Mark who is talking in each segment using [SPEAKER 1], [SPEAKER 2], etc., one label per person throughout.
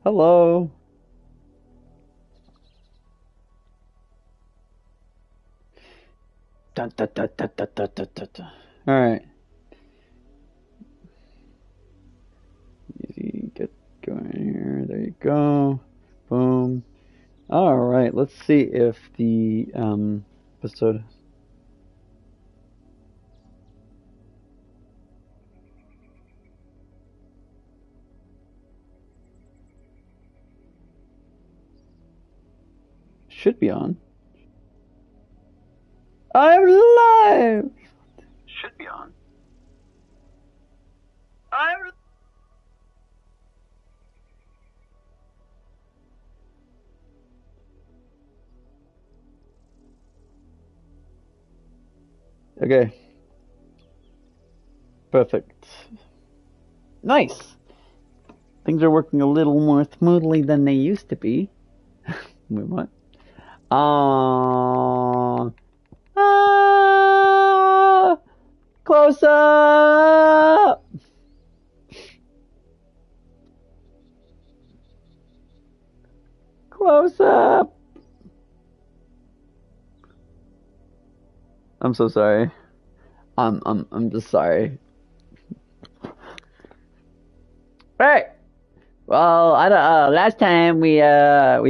[SPEAKER 1] Hello. Dun, dun, dun, dun, dun, dun, dun, dun, dun. All right. Easy. Get going here. There you go. Boom. All right. Let's see if the episode. Should be on. I'm live. Should be on. I'm. Okay. Perfect. Nice. Things are working a little more smoothly than they used to be. Wait, what? Close up. Close up. I'm so sorry. I'm just sorry. Right. Well, last time we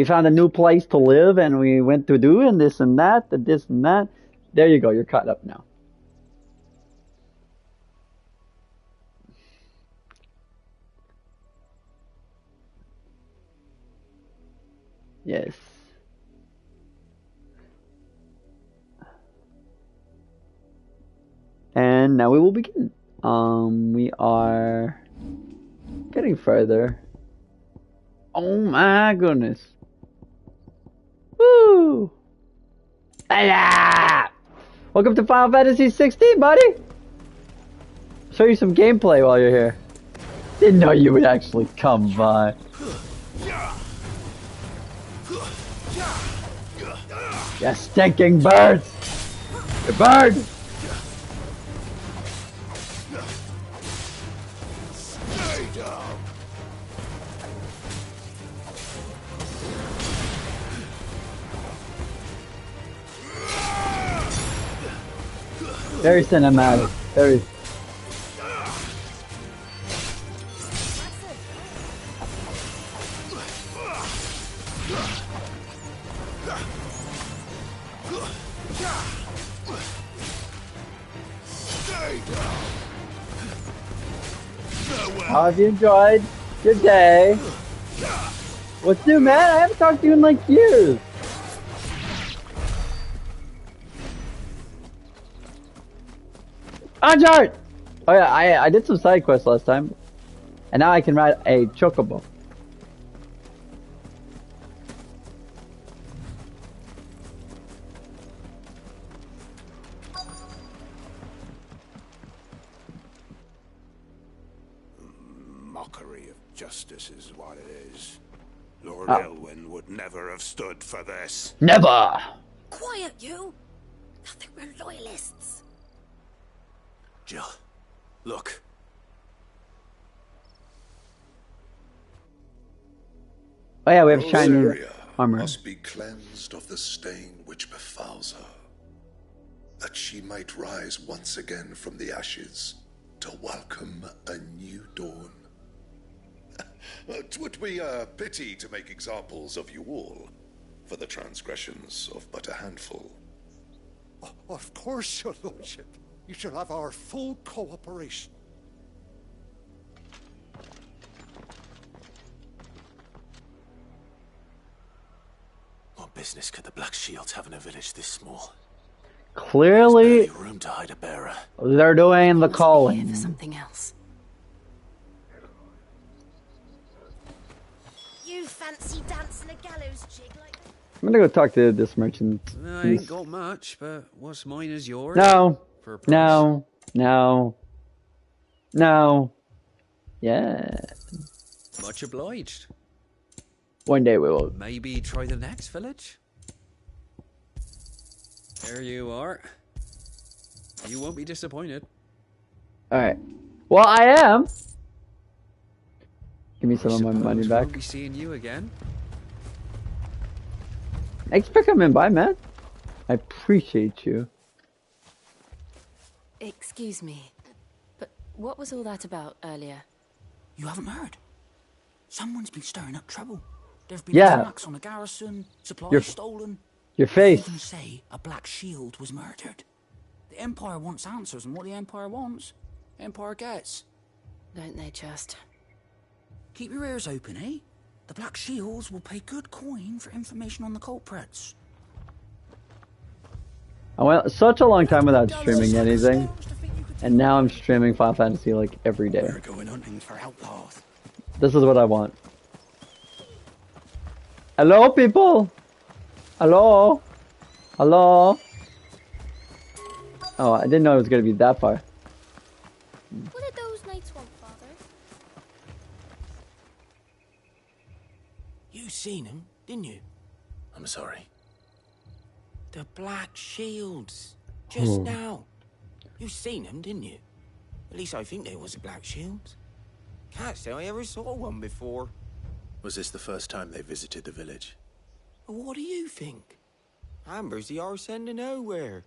[SPEAKER 1] found a new place to live and we went to doing this and that, and this and that. There you go. You're caught up now. Yes. And now we will begin. We are getting further. Oh my goodness. Woo! Ah! Welcome to Final Fantasy 16, buddy! Show you some gameplay while you're here. Didn't know you would actually come by. You stinking birds! You bird! Very cinematic. Very. How have you enjoyed your day? What's new, man? I haven't talked to you in like years. Anjart! Oh yeah, I did some side quests last time, and now I can ride a chocobo.
[SPEAKER 2] Mockery of justice is what it is. Lord Elwyn would never have stood for this.
[SPEAKER 1] Never!
[SPEAKER 3] Quiet, you! Nothing, we're loyalists.
[SPEAKER 2] Jill, look.
[SPEAKER 1] Oh yeah, we have shiny armor.
[SPEAKER 4] Must be cleansed of the stain which befouls her, that she might rise once again from the ashes to welcome a new dawn. 'Twould be a pity to make examples of you all, for the transgressions of but a handful.
[SPEAKER 5] Of course, your lordship. You shall have our full cooperation.
[SPEAKER 2] What business could the Black Shields have in a village this small?
[SPEAKER 1] Clearly,
[SPEAKER 2] There's room to hide a bearer.
[SPEAKER 1] They're doing the calling.
[SPEAKER 3] For something else. You fancy dancing a gallows jig like that?
[SPEAKER 1] I'm gonna go talk to this merchant.
[SPEAKER 6] I ain't got much, but what's mine is yours.
[SPEAKER 1] No.
[SPEAKER 6] For a price.
[SPEAKER 1] No. No. No. Yeah.
[SPEAKER 6] Much obliged.
[SPEAKER 1] One day we will.
[SPEAKER 6] Maybe try the next village? There you are. You won't be disappointed.
[SPEAKER 1] Alright. Well, I am. Give me some of my money
[SPEAKER 6] Suppose
[SPEAKER 1] back.
[SPEAKER 6] We'll be seeing you again.
[SPEAKER 1] Thanks for coming by, man. I appreciate you.
[SPEAKER 7] Excuse me, but what was all that about earlier?
[SPEAKER 8] You haven't heard? Someone's been stirring up trouble. There've been
[SPEAKER 1] Yeah.
[SPEAKER 8] attacks on the garrison, supplies
[SPEAKER 1] Your-
[SPEAKER 8] stolen.
[SPEAKER 1] Your
[SPEAKER 8] They
[SPEAKER 1] face.
[SPEAKER 8] even say a Black Shield was murdered. The Empire wants answers, and what the Empire wants, the Empire gets.
[SPEAKER 7] Don't they just?
[SPEAKER 8] Keep your ears open, eh? The Black Shields will pay good coin for information on the culprits.
[SPEAKER 1] I went such a long time without streaming anything, and now I'm streaming Final Fantasy like every day.
[SPEAKER 8] We're going hunting for outlaws.
[SPEAKER 1] This is what I want. Hello, people. Hello. Hello. Oh, I didn't know it was gonna be that far.
[SPEAKER 3] What did those knights want, Father?
[SPEAKER 8] You seen them, didn't you?
[SPEAKER 9] I'm sorry.
[SPEAKER 8] The Black Shields. Just now. You seen them, didn't you? At least I think they was the Black Shields. Can't say I ever saw one before.
[SPEAKER 9] Was this the first time they visited the village?
[SPEAKER 8] What do you think? Amber's the arse end of nowhere.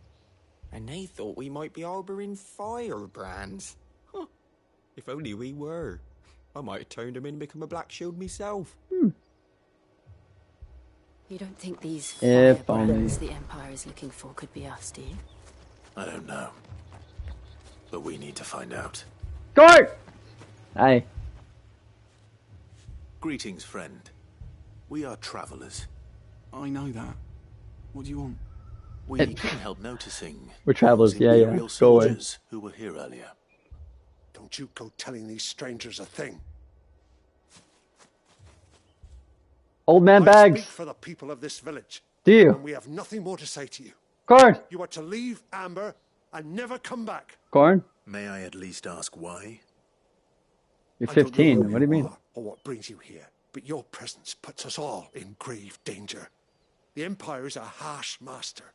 [SPEAKER 8] And they thought we might be harboring firebrands. Huh. If only we were. I might have turned them in and become a Black Shield myself.
[SPEAKER 7] You don't think these
[SPEAKER 1] If
[SPEAKER 7] firebrands the Empire is looking for could be us, do you?
[SPEAKER 9] I don't know. But we need to find out.
[SPEAKER 1] Guard! Hi.
[SPEAKER 9] Greetings, friend. We are travelers.
[SPEAKER 8] I know that. What do you want?
[SPEAKER 9] We couldn't help noticing
[SPEAKER 1] We're travelers,
[SPEAKER 9] those
[SPEAKER 1] yeah, yeah.
[SPEAKER 9] Imperial
[SPEAKER 1] Go away.
[SPEAKER 9] soldiers who were here earlier.
[SPEAKER 5] Don't you go telling these strangers a thing.
[SPEAKER 1] Old man
[SPEAKER 5] I
[SPEAKER 1] bags.
[SPEAKER 5] speak for the people of this village.
[SPEAKER 1] Do you?
[SPEAKER 5] And we have nothing more to say to you.
[SPEAKER 1] Guard!
[SPEAKER 5] You are to leave Amber and never come back.
[SPEAKER 1] Corn?
[SPEAKER 9] May I at least ask why?
[SPEAKER 1] You're
[SPEAKER 5] I don't know
[SPEAKER 1] 15.
[SPEAKER 5] who
[SPEAKER 1] What do you mean?
[SPEAKER 5] are or what brings you here, but your presence puts us all in grave danger. The Empire is a harsh master.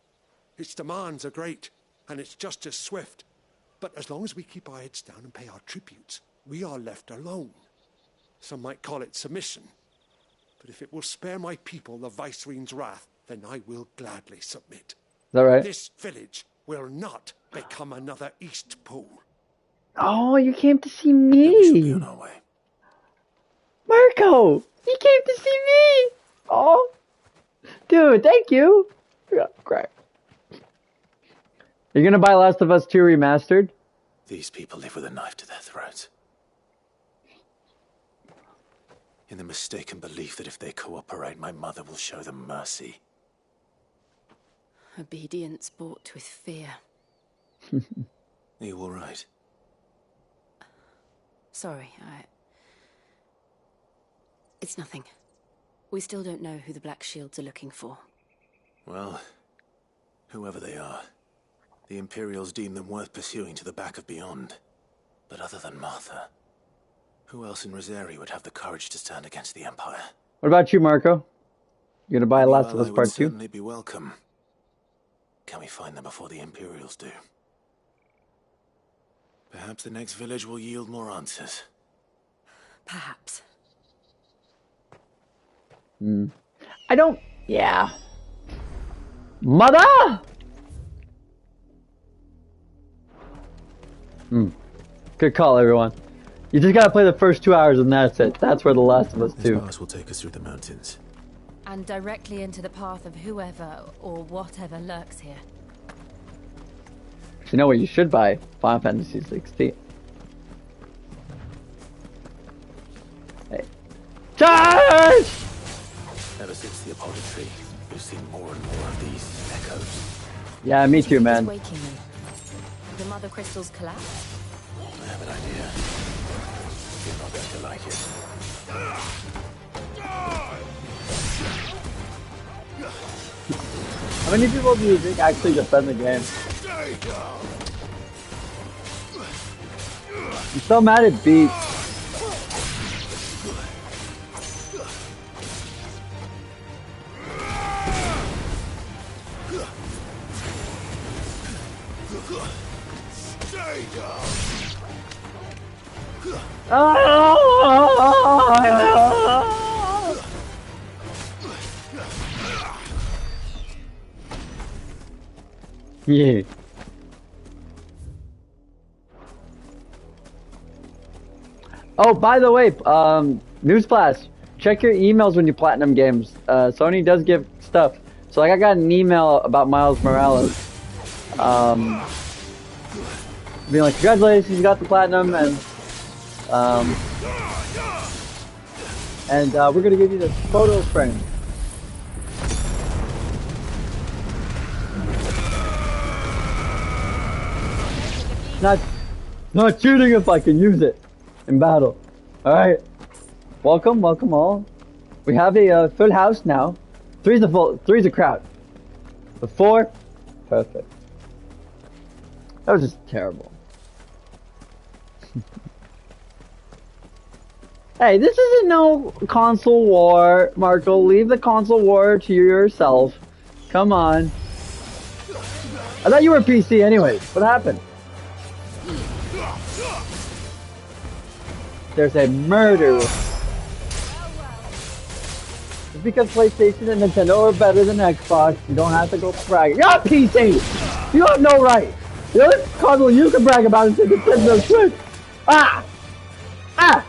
[SPEAKER 5] Its demands are great, and its justice swift. But as long as we keep our heads down and pay our tributes, we are left alone. Some might call it submission. But if it will spare my people the Viceroy's wrath, then I will gladly submit.
[SPEAKER 1] Is that right?
[SPEAKER 5] This village will not become another East Pool.
[SPEAKER 1] Oh, you came to see
[SPEAKER 9] We shall be
[SPEAKER 1] me.
[SPEAKER 9] on our way.
[SPEAKER 1] Marco! You came to see me! Oh. Dude, thank you. Yeah, great. You're gonna buy Last of Us 2 Remastered?
[SPEAKER 9] These people live with a knife to their throats. In the mistaken belief that if they cooperate, my mother will show them mercy.
[SPEAKER 7] Obedience bought with fear.
[SPEAKER 9] Are you all right?
[SPEAKER 7] Sorry, It's nothing. We still don't know who the Black Shields are looking for.
[SPEAKER 9] Well, whoever they are, the Imperials deem them worth pursuing to the back of beyond. But other than Martha, who else in Rosari would have the courage to stand against the Empire?
[SPEAKER 1] What about you, Marco? You gonna buy Last of
[SPEAKER 9] Well,
[SPEAKER 1] Us
[SPEAKER 9] I would
[SPEAKER 1] Part 2?
[SPEAKER 9] certainly be welcome. Can we find them before the Imperials do? Perhaps the next village will yield more answers.
[SPEAKER 7] Perhaps.
[SPEAKER 1] I don't... Yeah. Mother! Good call, everyone. You just gotta play the first 2 hours and that's it. That's where The Last of Us
[SPEAKER 9] This
[SPEAKER 1] 2.
[SPEAKER 9] pass will take us through the mountains.
[SPEAKER 7] And directly into the path of whoever or whatever lurks here.
[SPEAKER 1] You know what you should buy? Final Fantasy 16. Hey. Charge!
[SPEAKER 9] Ever since the apodicry, we've seen more and more of these echoes.
[SPEAKER 1] Yeah, me too, man.
[SPEAKER 7] What's waking me? The mother crystals collapse?
[SPEAKER 9] I have an idea. You're not going to like it.
[SPEAKER 1] How many people do you think actually defend the game? I'm so mad at Beat. Yeah. Oh, by the way, newsflash. Check your emails when you platinum games. Sony does give stuff. So like I got an email about Miles Morales. Being like, congratulations, you got the platinum, and we're gonna give you this photo frame. Not shooting if I can use it in battle. All right, welcome all. We have a full house now. Three's a crowd. But 4, perfect. That was just terrible. Hey, this isn't no console war, Marco. Leave the console war to yourself. Come on. I thought you were PC anyways. What happened? There's a murder. Just because PlayStation and Nintendo are better than Xbox, you don't have to go brag. You're a PC! You have no right! The only console you can brag about is the Nintendo Switch! Ah! Ah!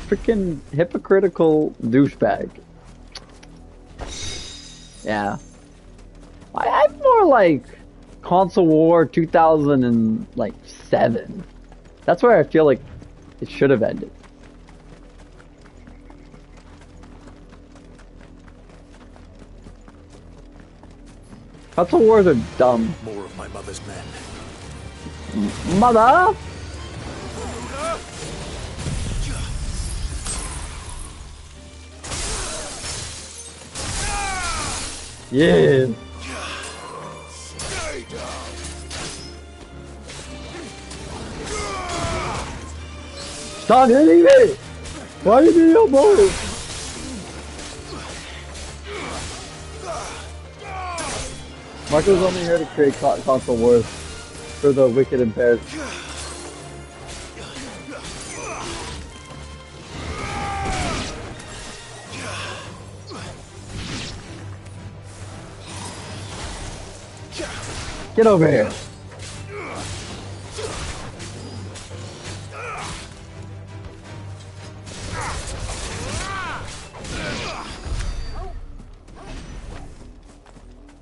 [SPEAKER 1] Freaking hypocritical douchebag. Yeah. I'm more like Console War 2007. That's where I feel like it should have ended. Console wars are dumb.
[SPEAKER 9] More of my mother's men.
[SPEAKER 1] Mother? Yeah. Stop hitting me! Why are you being a bully? Marco's only here to create console wars for the wicked impaired. Get over here.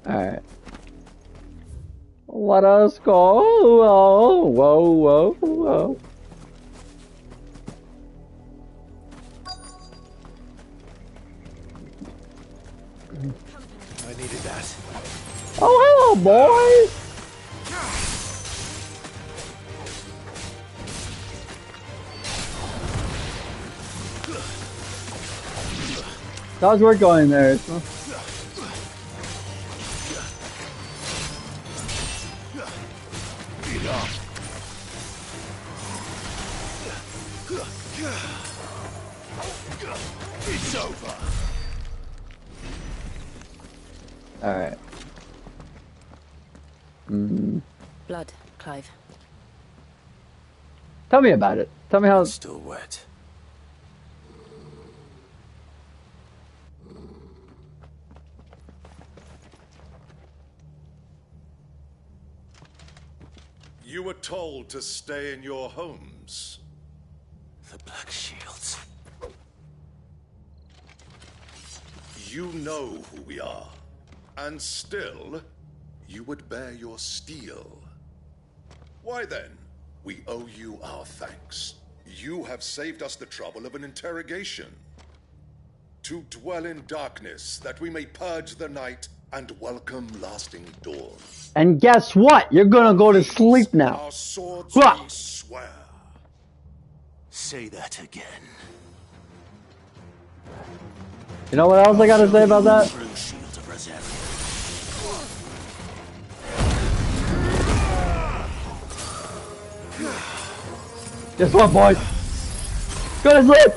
[SPEAKER 1] Alright. Let us go. Whoa, whoa, whoa, whoa.
[SPEAKER 9] I needed that.
[SPEAKER 1] Oh, hello, boys. How's work going there?
[SPEAKER 2] It's over.
[SPEAKER 1] Alright.
[SPEAKER 7] Blood, Clive.
[SPEAKER 1] Tell me about it. Tell me how.
[SPEAKER 9] It's still wet.
[SPEAKER 4] You were told to stay in your homes.
[SPEAKER 9] The Black Shields.
[SPEAKER 4] You know who we are. And still, you would bear your steel. Why then, we owe you our thanks. You have saved us the trouble of an interrogation. To dwell in darkness, that we may purge the night and welcome lasting dawn.
[SPEAKER 1] And guess what? You're gonna go to sleep now.
[SPEAKER 4] Our swords
[SPEAKER 1] Hua!
[SPEAKER 4] we swear.
[SPEAKER 9] Say that again.
[SPEAKER 1] You know what else I gotta say about that?
[SPEAKER 9] True shield of Rosario.
[SPEAKER 1] Guess what, boys? Go to sleep!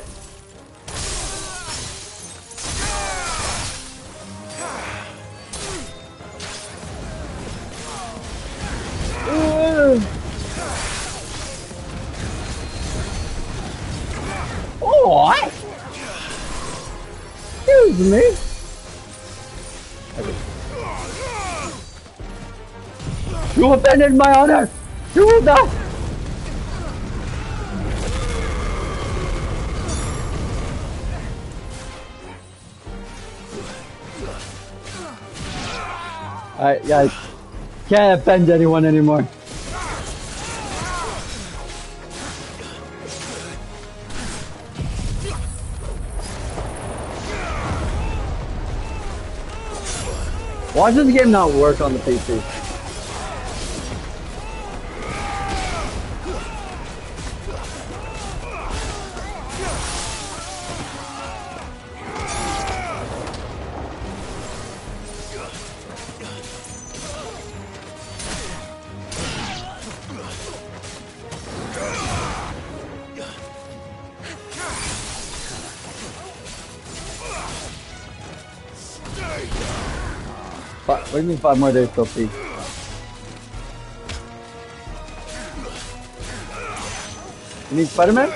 [SPEAKER 1] What? with me? Okay. You offended my honor! You will die! Alright, guys. Can't offend anyone anymore. Why does this game not work on the PC? What do you mean 5 more days till peak? You need Spider-Man?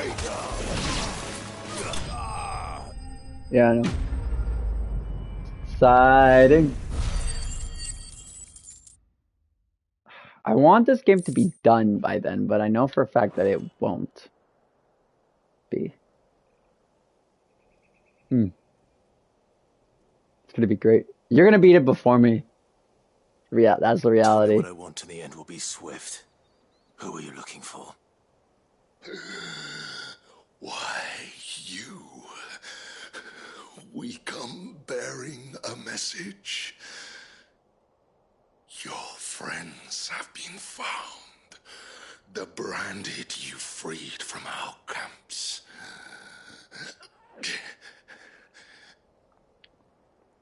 [SPEAKER 1] Yeah, I know. Exciting. I want this game to be done by then, but I know for a fact that it won't be. It's gonna be great. You're gonna beat it before me. Yeah, that's the reality.
[SPEAKER 9] What I want in the end will be swift. Who are you looking for?
[SPEAKER 4] Why, you. We come bearing a message. Your friends have been found. The branded you freed from our camps.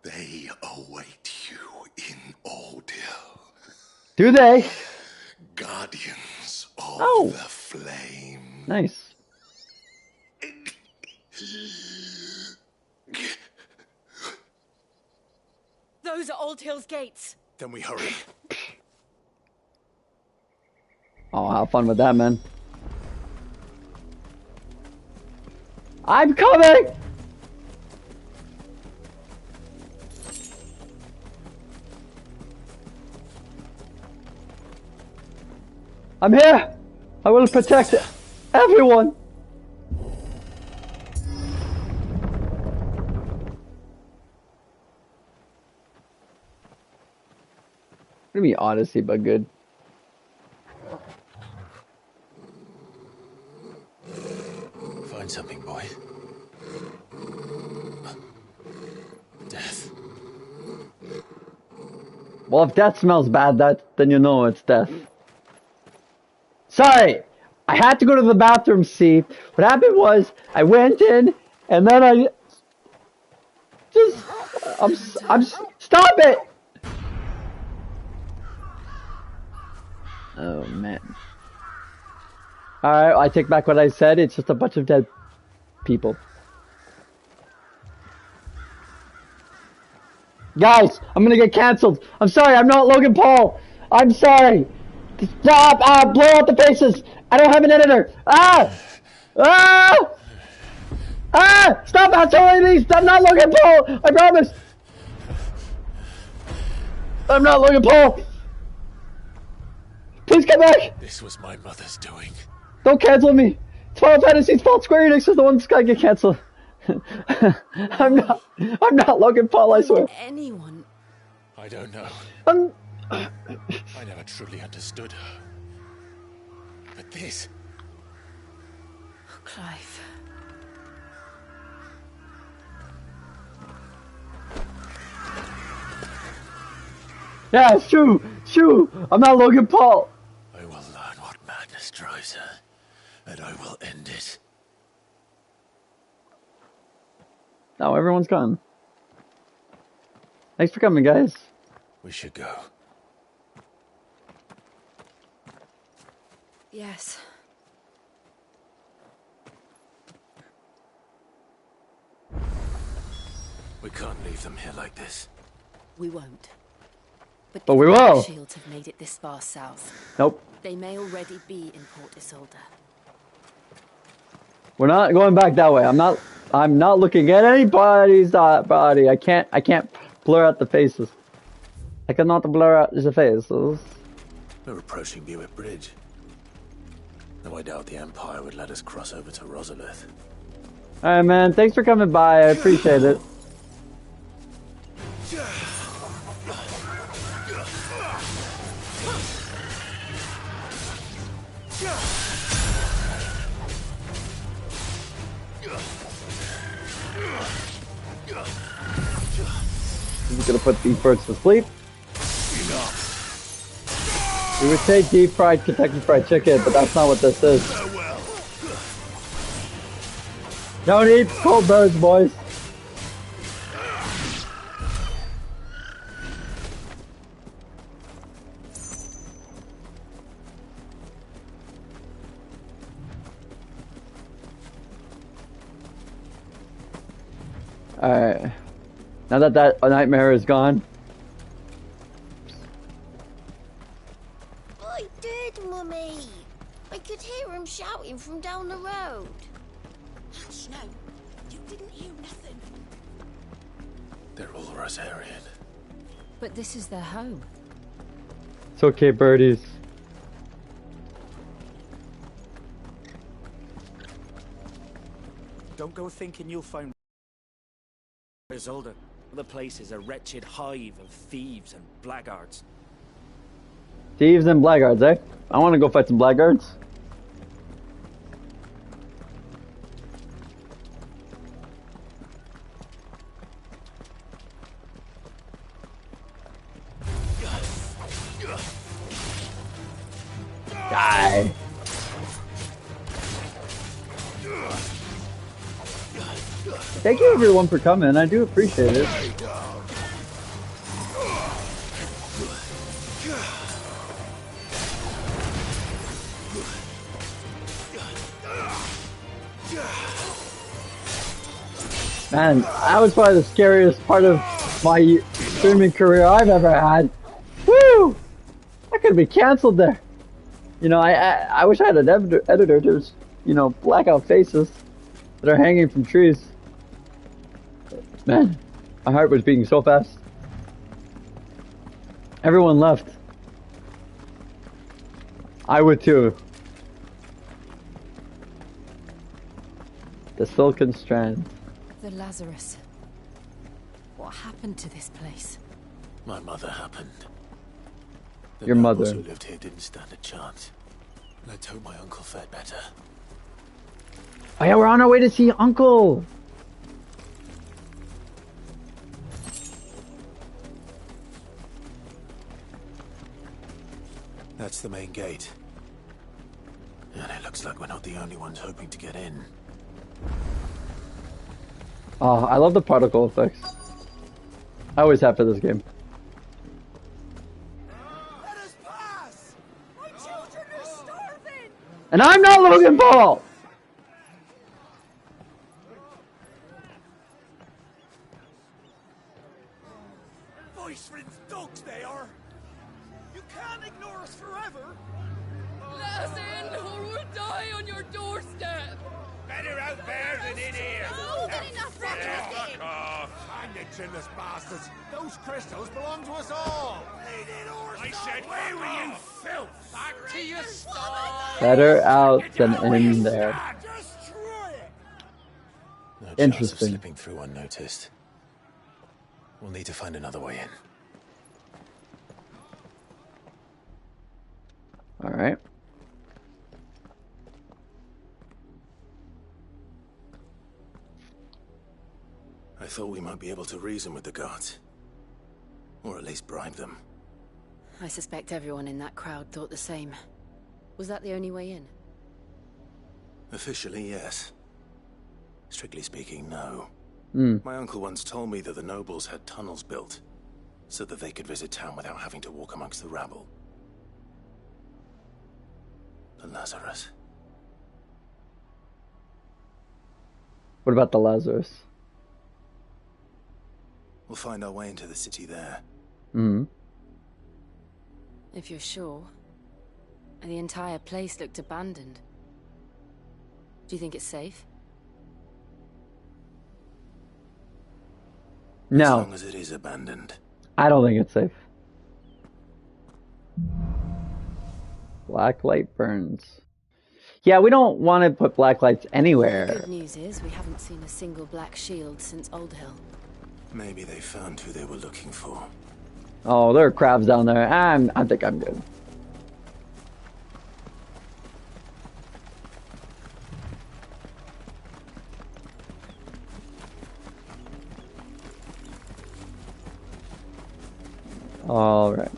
[SPEAKER 4] They await you in Ordeal.
[SPEAKER 1] Do they?
[SPEAKER 4] Guardians of the Flame.
[SPEAKER 1] Nice.
[SPEAKER 7] Those are Old Hill's gates.
[SPEAKER 9] Then we hurry.
[SPEAKER 1] Oh, have fun with that, man. I'm coming! I'm here! I will protect everyone! Gonna be Odyssey, but good.
[SPEAKER 9] Find something, boy. Death.
[SPEAKER 1] Well, if death smells bad, then you know it's death. Sorry! I had to go to the bathroom, see. What happened was, I went in, and then I... Stop it! Oh, man. Alright, I take back what I said. It's just a bunch of dead people. Guys, I'm gonna get cancelled. I'm sorry, I'm not Logan Paul. I'm sorry. Stop! Blow out the faces! I don't have an editor! Stop outside these! I'm not Logan Paul! I promise! I'm not Logan Paul! Please come back!
[SPEAKER 9] This was my mother's doing.
[SPEAKER 1] Don't cancel me! It's Final Fantasy's fault. Square Enix is the one that's gotta get canceled. I'm not Logan Paul, I swear.
[SPEAKER 7] Anyone?
[SPEAKER 9] I don't know. I never truly understood her. But this...
[SPEAKER 7] Clive.
[SPEAKER 1] Yeah, shoo! I'm not Logan Paul!
[SPEAKER 9] I will learn what madness drives her, and I will end it.
[SPEAKER 1] No, everyone's gone. Thanks for coming, guys.
[SPEAKER 9] We should go.
[SPEAKER 7] Yes.
[SPEAKER 9] We can't leave them here like this.
[SPEAKER 7] We won't.
[SPEAKER 1] But we will.
[SPEAKER 7] Shields have made it this far south.
[SPEAKER 1] Nope.
[SPEAKER 7] They may already be in Port Isolde.
[SPEAKER 1] We're not going back that way. I'm not I'm not looking at anybody's body. I can't blur out the faces. I cannot blur out the faces.
[SPEAKER 9] We're approaching Buick Bridge. Though I doubt the Empire would let us cross over to Rosalith.
[SPEAKER 1] Alright, man. Thanks for coming by. I appreciate it. I'm just gonna put these birds to sleep. We would say deep fried Kentucky Fried Chicken, but that's not what this is. Don't eat cold birds, boys. Alright. Now that that nightmare is gone.
[SPEAKER 3] I did, Mummy. I could hear him shouting from down the road.
[SPEAKER 10] Hush, no. You didn't hear nothing.
[SPEAKER 9] They're all Rosarian.
[SPEAKER 7] But this is their home.
[SPEAKER 1] It's okay, birdies.
[SPEAKER 11] Don't go thinking you'll find Isolde. The place is a wretched hive of thieves and blackguards.
[SPEAKER 1] Thieves and blackguards, eh? I want to go fight some blackguards. Die. Thank you everyone for coming. I do appreciate it. Man, that was probably the scariest part of my streaming career I've ever had. Woo! I could be canceled there. You know, I wish I had an editor. There's, you know, blackout faces that are hanging from trees. Man, my heart was beating so fast. Everyone left. I would too. The silken strand.
[SPEAKER 7] The Lazarus. What happened to this place?
[SPEAKER 9] My mother happened. The
[SPEAKER 1] Your
[SPEAKER 9] nobles
[SPEAKER 1] mother.
[SPEAKER 9] who lived here didn't stand a chance. Let's hope my uncle fared better.
[SPEAKER 1] Oh yeah, we're on our way to see Uncle.
[SPEAKER 9] That's the main gate. And it looks like we're not the only ones hoping to get in.
[SPEAKER 1] Oh, I love the particle effects. I always have for this game.
[SPEAKER 10] Let us pass! My children are starving!
[SPEAKER 1] And I'm not Logan Paul!
[SPEAKER 10] Voice friends dogs they are! You can't ignore us forever!
[SPEAKER 12] Let us in or we'll die on your doorstep!
[SPEAKER 2] Better out there than in here.
[SPEAKER 3] Oh, get enough
[SPEAKER 2] Fuck off.
[SPEAKER 10] Hang the chinless bastards! Those crystals belong to us all!
[SPEAKER 2] I said, where were you, filth?
[SPEAKER 10] Back to your stall!
[SPEAKER 1] Better out than in there.
[SPEAKER 10] Destroy it!
[SPEAKER 9] No chance of
[SPEAKER 1] Interesting.
[SPEAKER 9] slipping through unnoticed. We'll need to find another way in.
[SPEAKER 1] Alright.
[SPEAKER 9] I thought we might be able to reason with the guards. Or at least bribe them.
[SPEAKER 7] I suspect everyone in that crowd thought the same. Was that the only way in?
[SPEAKER 9] Officially, yes. Strictly speaking, no.
[SPEAKER 1] Hmm.
[SPEAKER 9] My uncle once told me that the nobles had tunnels built, so that they could visit town without having to walk amongst the rabble. The Lazarus.
[SPEAKER 1] What about the Lazarus?
[SPEAKER 9] We'll find our way into the city there.
[SPEAKER 1] Hmm.
[SPEAKER 7] If you're sure. The entire place looked abandoned. Do you think it's safe?
[SPEAKER 9] As
[SPEAKER 1] No,
[SPEAKER 9] long as it is abandoned.
[SPEAKER 1] I don't think it's safe. Black light burns. Yeah, we don't want to put black lights
[SPEAKER 7] The
[SPEAKER 1] anywhere.
[SPEAKER 7] good news is we haven't seen a single black shield since Old Hill.
[SPEAKER 9] Maybe they found who they were looking for.
[SPEAKER 1] Oh, there are crabs down there. I think I'm good. All right.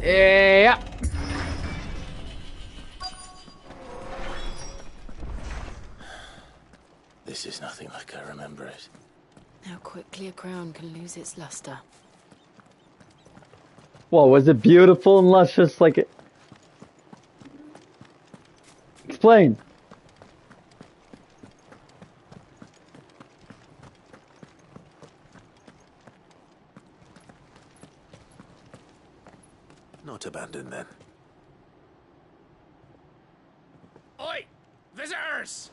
[SPEAKER 1] Yeah.
[SPEAKER 9] This is nothing like I remember it.
[SPEAKER 7] How quickly a crown can lose its luster.
[SPEAKER 1] Well, was it beautiful and luscious like it? Explain.
[SPEAKER 9] Not abandoned then.
[SPEAKER 11] Oi! Visitors!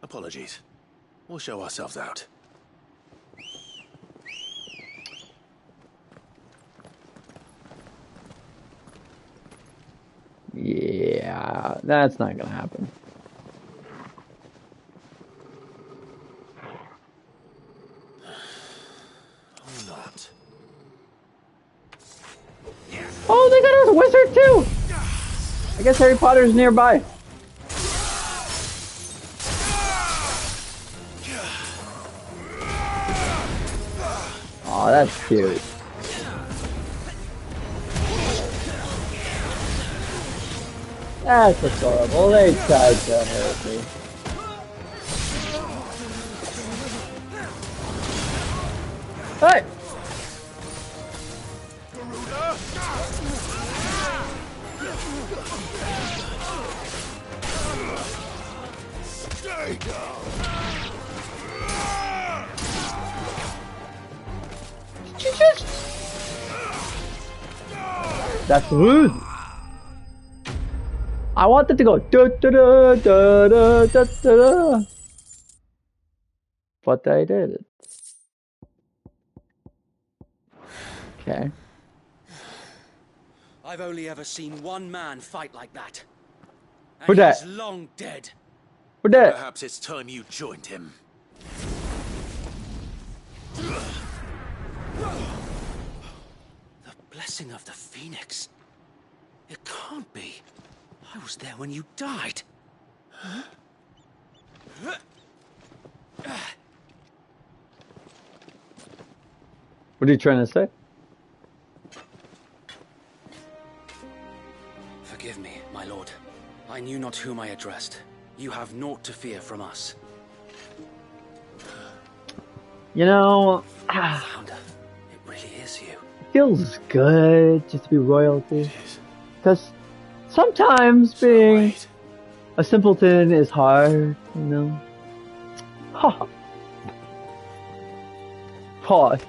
[SPEAKER 9] Apologies. We'll show ourselves out.
[SPEAKER 1] Yeah, that's not gonna happen.
[SPEAKER 9] Or not.
[SPEAKER 1] Oh, they got a wizard too! I guess Harry Potter's nearby. Oh, that's cute. That's adorable. They tried to hurt me. Hey! That's rude. I wanted to go da da da da da da da, but I did. Okay.
[SPEAKER 11] I've only ever seen one man fight like that. And
[SPEAKER 1] Who dat?
[SPEAKER 11] he's long dead.
[SPEAKER 1] Who dat?
[SPEAKER 9] Perhaps it's time you joined him.
[SPEAKER 11] The blessing of the Phoenix. It can't be. I was there when you died.
[SPEAKER 1] What are you trying to say?
[SPEAKER 11] Forgive me, my lord. I knew not whom I addressed. You have naught to fear from us.
[SPEAKER 1] You know,
[SPEAKER 11] Founder, it really is you.
[SPEAKER 1] it feels good just to be royalty. Because sometimes being a simpleton is hard, you know. Ha. Pause.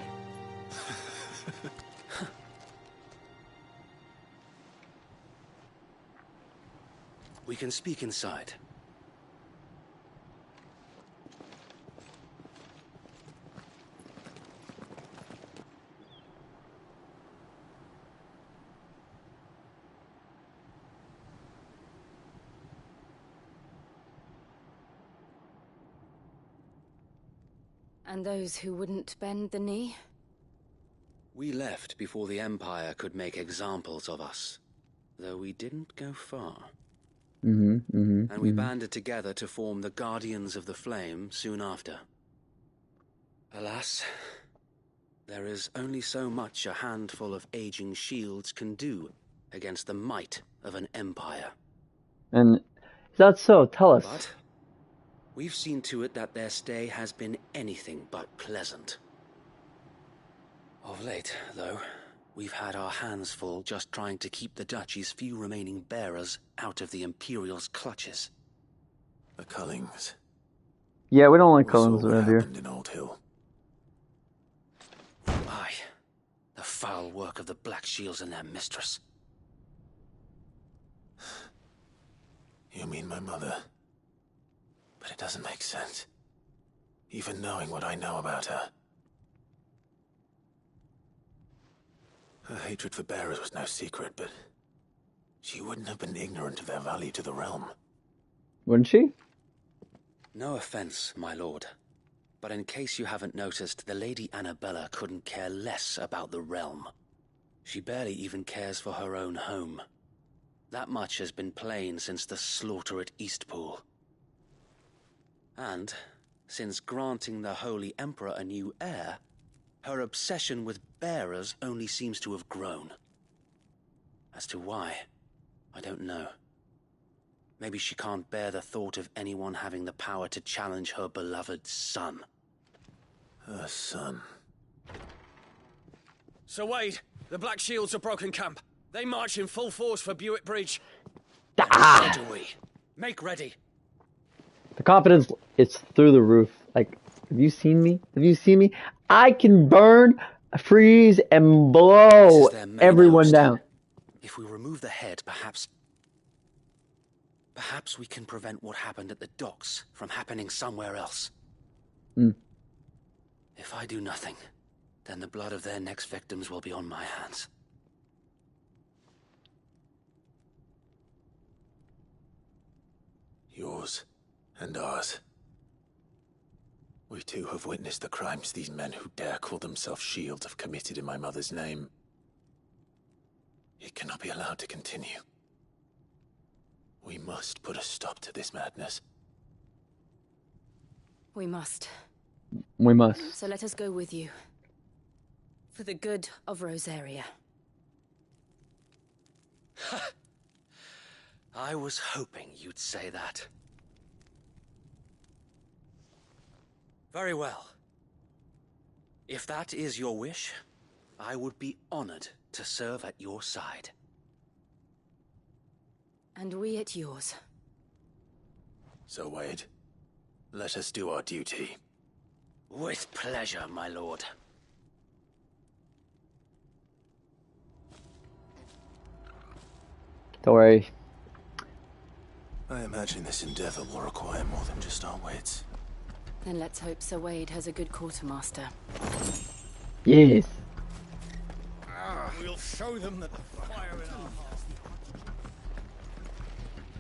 [SPEAKER 11] We can speak inside.
[SPEAKER 7] And those who wouldn't bend the knee?
[SPEAKER 11] We left before the Empire could make examples of us, though we didn't go far. And we banded together to form the Guardians of the Flame soon after. Alas, there is only so much a handful of aging shields can do against the might of an empire.
[SPEAKER 1] And is that so? Tell us.
[SPEAKER 11] But we've seen to it that their stay has been anything but pleasant. Of late, though, we've had our hands full just trying to keep the Duchy's few remaining bearers out of the Imperial's clutches.
[SPEAKER 9] The Cullings.
[SPEAKER 1] Yeah, we don't like
[SPEAKER 9] We saw
[SPEAKER 1] Cullens
[SPEAKER 9] what
[SPEAKER 1] around here.
[SPEAKER 9] happened in Old Hill.
[SPEAKER 11] Aye, foul work of the Black Shields and their mistress.
[SPEAKER 9] You mean my mother? But it doesn't make sense. Even knowing what I know about her. Her hatred for bearers was no secret, but she wouldn't have been ignorant of their value to the realm.
[SPEAKER 1] Wouldn't she?
[SPEAKER 11] No offense, my lord. But in case you haven't noticed, the Lady Annabella couldn't care less about the realm. She barely even cares for her own home. That much has been plain since the slaughter at Eastpool. And, since granting the Holy Emperor a new heir, her obsession with bearers only seems to have grown. As to why, I don't know. Maybe she can't bear the thought of anyone having the power to challenge her beloved son.
[SPEAKER 9] Her son.
[SPEAKER 6] Sir Wade, the Black Shields have broken camp. They march in full force for Buick Bridge.
[SPEAKER 1] Ah!
[SPEAKER 6] So do we. Make ready.
[SPEAKER 1] The confidence is through the roof. Like, have you seen me? Have you seen me? I can burn, freeze, and blow everyone down.
[SPEAKER 11] If we remove the head, perhaps we can prevent what happened at the docks from happening somewhere else. If I do nothing, then the blood of their next victims will be on my hands.
[SPEAKER 9] Yours and ours. We too have witnessed the crimes these men who dare call themselves shields have committed in my mother's name. It cannot be allowed to continue. We must put a stop to this madness.
[SPEAKER 7] We must.
[SPEAKER 1] We must.
[SPEAKER 7] So let us go with you. For the good of Rosaria.
[SPEAKER 11] I was hoping you'd say that. Very well. If that is your wish, I would be honored to serve at your side.
[SPEAKER 7] And we at yours.
[SPEAKER 9] So, Wade, let us do our duty.
[SPEAKER 11] With pleasure, my lord.
[SPEAKER 1] Don't worry.
[SPEAKER 9] I imagine this endeavor will require more than just our wits.
[SPEAKER 7] Then let's hope Sir Wade has a good quartermaster.
[SPEAKER 1] Yes.
[SPEAKER 10] We'll show them that the fire in our hearts.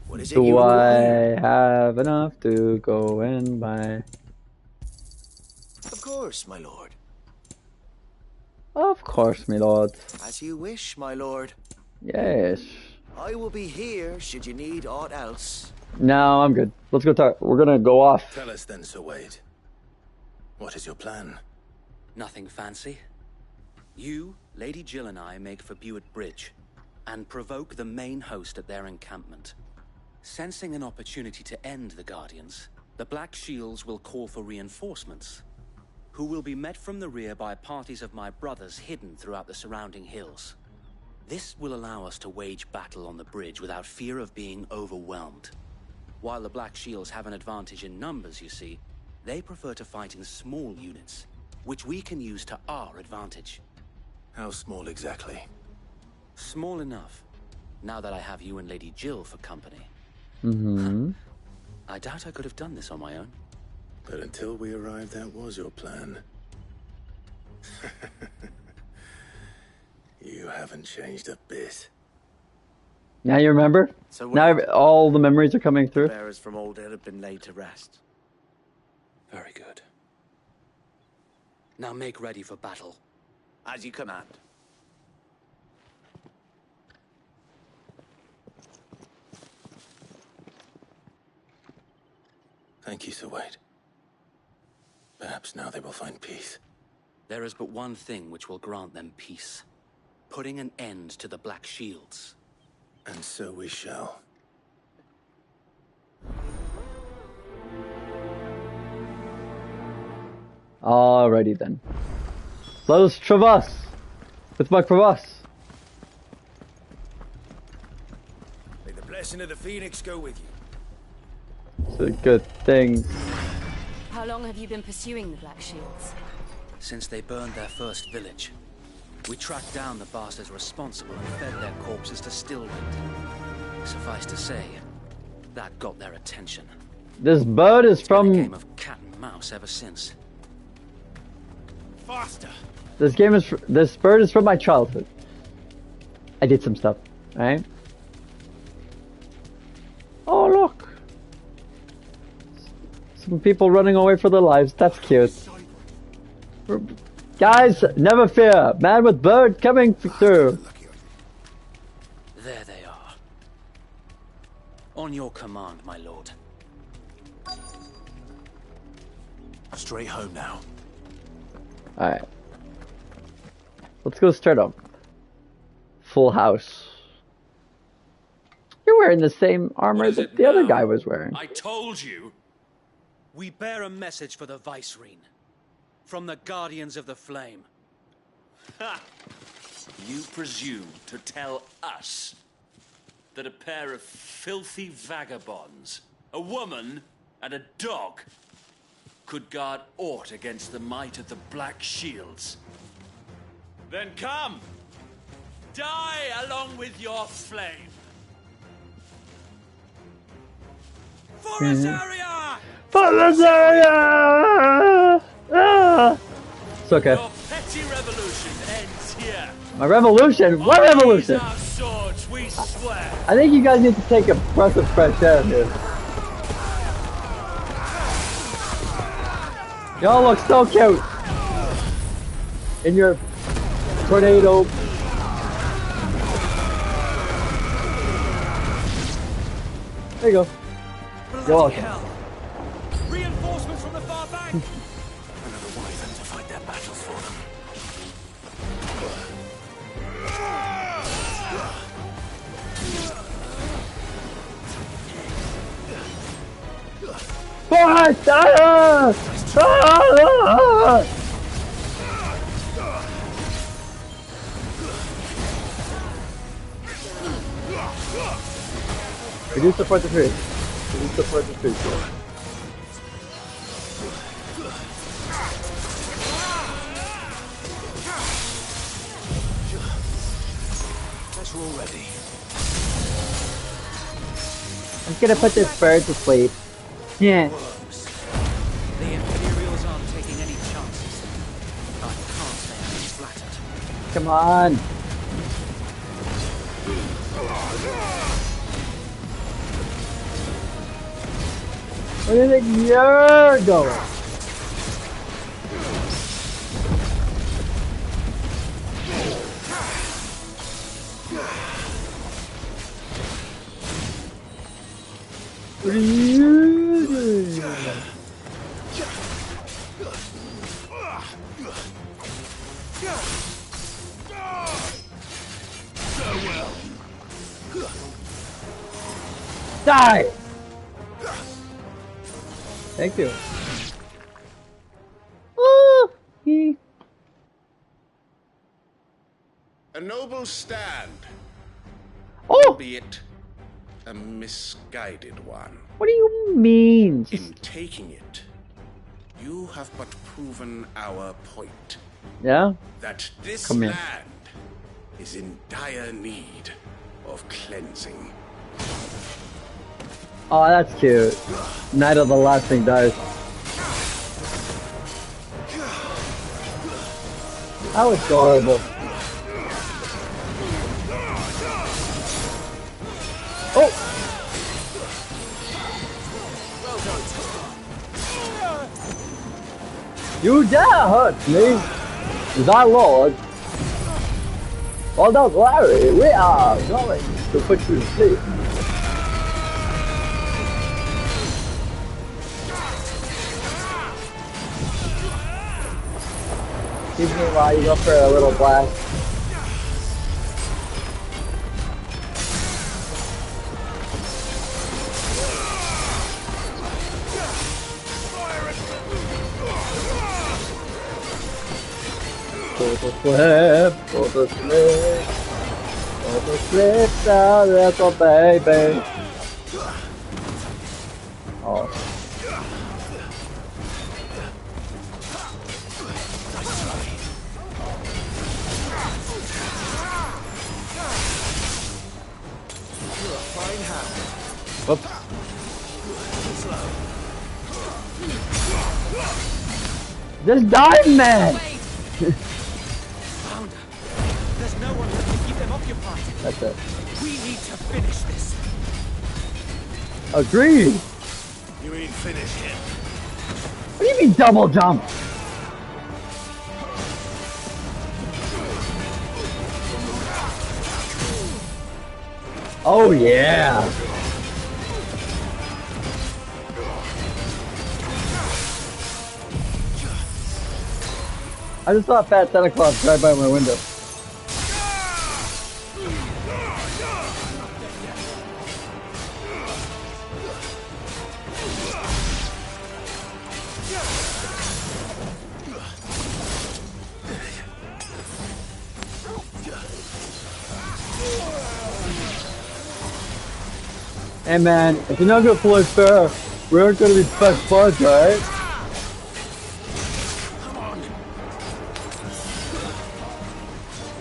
[SPEAKER 9] What is it
[SPEAKER 1] Do
[SPEAKER 9] you
[SPEAKER 1] I have enough to go and buy?
[SPEAKER 13] Of course, my lord.
[SPEAKER 1] Of course, my lord.
[SPEAKER 13] As you wish, my lord.
[SPEAKER 1] Yes.
[SPEAKER 13] I will be here should you need aught else.
[SPEAKER 1] No, I'm good. Let's go talk. We're gonna go off.
[SPEAKER 9] Tell us then, Sir Wade. What is your plan?
[SPEAKER 11] Nothing fancy. You, Lady Jill and I make for Buick Bridge, and provoke the main host at their encampment. Sensing an opportunity to end the Guardians, the Black Shields will call for reinforcements, who will be met from the rear by parties of my brothers hidden throughout the surrounding hills. This will allow us to wage battle on the bridge without fear of being overwhelmed. While the Black Shields have an advantage in numbers, you see, they prefer to fight in small units, which we can use to our advantage.
[SPEAKER 9] How small exactly?
[SPEAKER 11] Small enough, now that I have you and Lady Jill for company. I doubt I could have done this on my own.
[SPEAKER 9] But until we arrived, that was your plan. You haven't changed a bit.
[SPEAKER 1] Now you remember?
[SPEAKER 13] So
[SPEAKER 1] now all the memories are coming through.
[SPEAKER 13] The bearers from Old Ed have been laid to rest.
[SPEAKER 11] Very good. Now make ready for battle.
[SPEAKER 13] As you command.
[SPEAKER 9] Thank you, Sir Wade. Perhaps now they will find peace.
[SPEAKER 11] There is but one thing which will grant them peace. Putting an end to the Black Shields.
[SPEAKER 9] And so we shall.
[SPEAKER 1] Alrighty then. Let us traverse with my crevasse.
[SPEAKER 10] May the blessing of the Phoenix go with you.
[SPEAKER 1] It's a good thing.
[SPEAKER 7] How long have you been pursuing the Black Shields?
[SPEAKER 11] Since they burned their first village. We tracked down the bastards responsible and fed their corpses to Stillwind. Suffice to say, that got their attention.
[SPEAKER 1] This bird is from...
[SPEAKER 11] It's been a game of cat and mouse ever since.
[SPEAKER 10] Faster!
[SPEAKER 1] This bird is from my childhood. I did some stuff, right? Oh, look! Some people running away for their lives. That's cute. Guys, never fear. Man with bird coming through.
[SPEAKER 11] There they are. On your command, my lord.
[SPEAKER 9] Straight home now.
[SPEAKER 1] Alright. Let's go start up. Full house. You're wearing the same armor that the other guy was wearing.
[SPEAKER 11] I told you. We bear a message for the Vicereine. From the Guardians of the Flame.
[SPEAKER 14] Ha! You presume to tell us that a pair of filthy vagabonds, a woman and a dog, could guard aught against the might of the Black Shields? Then come! Die along with your flame! For Azaria!
[SPEAKER 1] For Azaria! Ah! It's okay.
[SPEAKER 14] Your petty revolution ends here.
[SPEAKER 1] My revolution? What revolution?
[SPEAKER 14] Our swords, we swear.
[SPEAKER 1] I think you guys need to take a breath of fresh air here. Y'all look so cute in your tornado. There you go. You're welcome.
[SPEAKER 10] Reinforcements from the far bank.
[SPEAKER 9] Another wyvern to fight their battles for them.
[SPEAKER 1] Fight! We do support the tree. We do support the tree.
[SPEAKER 9] Guess we're all ready.
[SPEAKER 1] I'm gonna put this bird to sleep. Yeah.
[SPEAKER 11] The Imperials aren't taking any chances. I can't say I'm flattered.
[SPEAKER 1] Come on. Where do you think you're going? What are you doing? Die! Thank you.
[SPEAKER 4] A noble stand.
[SPEAKER 1] Oh!
[SPEAKER 4] Albeit a misguided one.
[SPEAKER 1] What do you mean?
[SPEAKER 4] In taking it, you have but proven our point.
[SPEAKER 1] Yeah?
[SPEAKER 4] That this
[SPEAKER 1] Come here.
[SPEAKER 4] land is in dire need of cleansing.
[SPEAKER 1] Oh, that's cute. Night of the Last Thing dies. That was adorable. Oh! You dare hurt me, thy lord. Well done, Larry. We are going to put you to sleep. Excuse me while you go for a little blast. For the slip, now little baby. Oh.
[SPEAKER 10] Fine how.
[SPEAKER 1] Whoops. Just dive, man!
[SPEAKER 10] Found her. There's no one left to keep them occupied.
[SPEAKER 1] That's it.
[SPEAKER 10] We need to finish this.
[SPEAKER 1] Agreed!
[SPEAKER 9] You ain't finished yet.
[SPEAKER 1] What do you mean double jump? Oh yeah! I just saw a fat Santa Claus drive by my window. Hey man, if you're not gonna play fair, we aren't gonna be best buds, right?
[SPEAKER 9] Come on.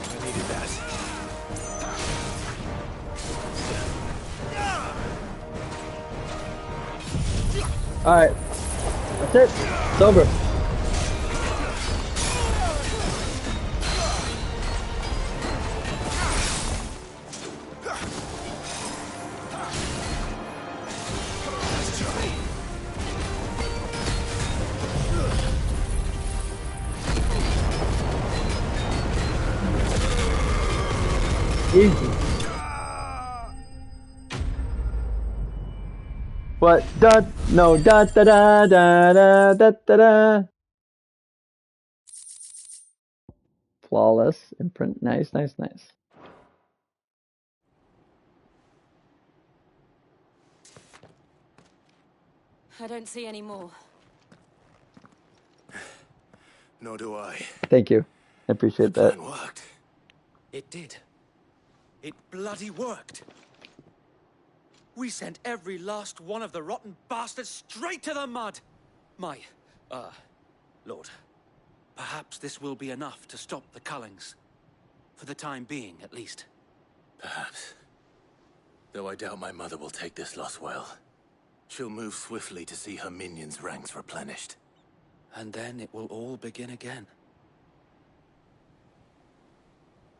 [SPEAKER 9] I needed that.
[SPEAKER 1] Alright. That's it. It's over. Easy. What? Da? No. Da da da da da da da da. Flawless imprint. Nice, nice, nice.
[SPEAKER 7] I don't see any more.
[SPEAKER 9] Nor do I.
[SPEAKER 1] Thank you. I appreciate that.
[SPEAKER 9] Plan worked.
[SPEAKER 10] It did. It bloody worked. We sent every last one of the rotten bastards straight to the mud.
[SPEAKER 11] Lord, perhaps this will be enough to stop the Cullings. For the time being, at least.
[SPEAKER 9] Perhaps. Though I doubt my mother will take this loss well. She'll move swiftly to see her minions' ranks replenished.
[SPEAKER 11] And then it will all begin again.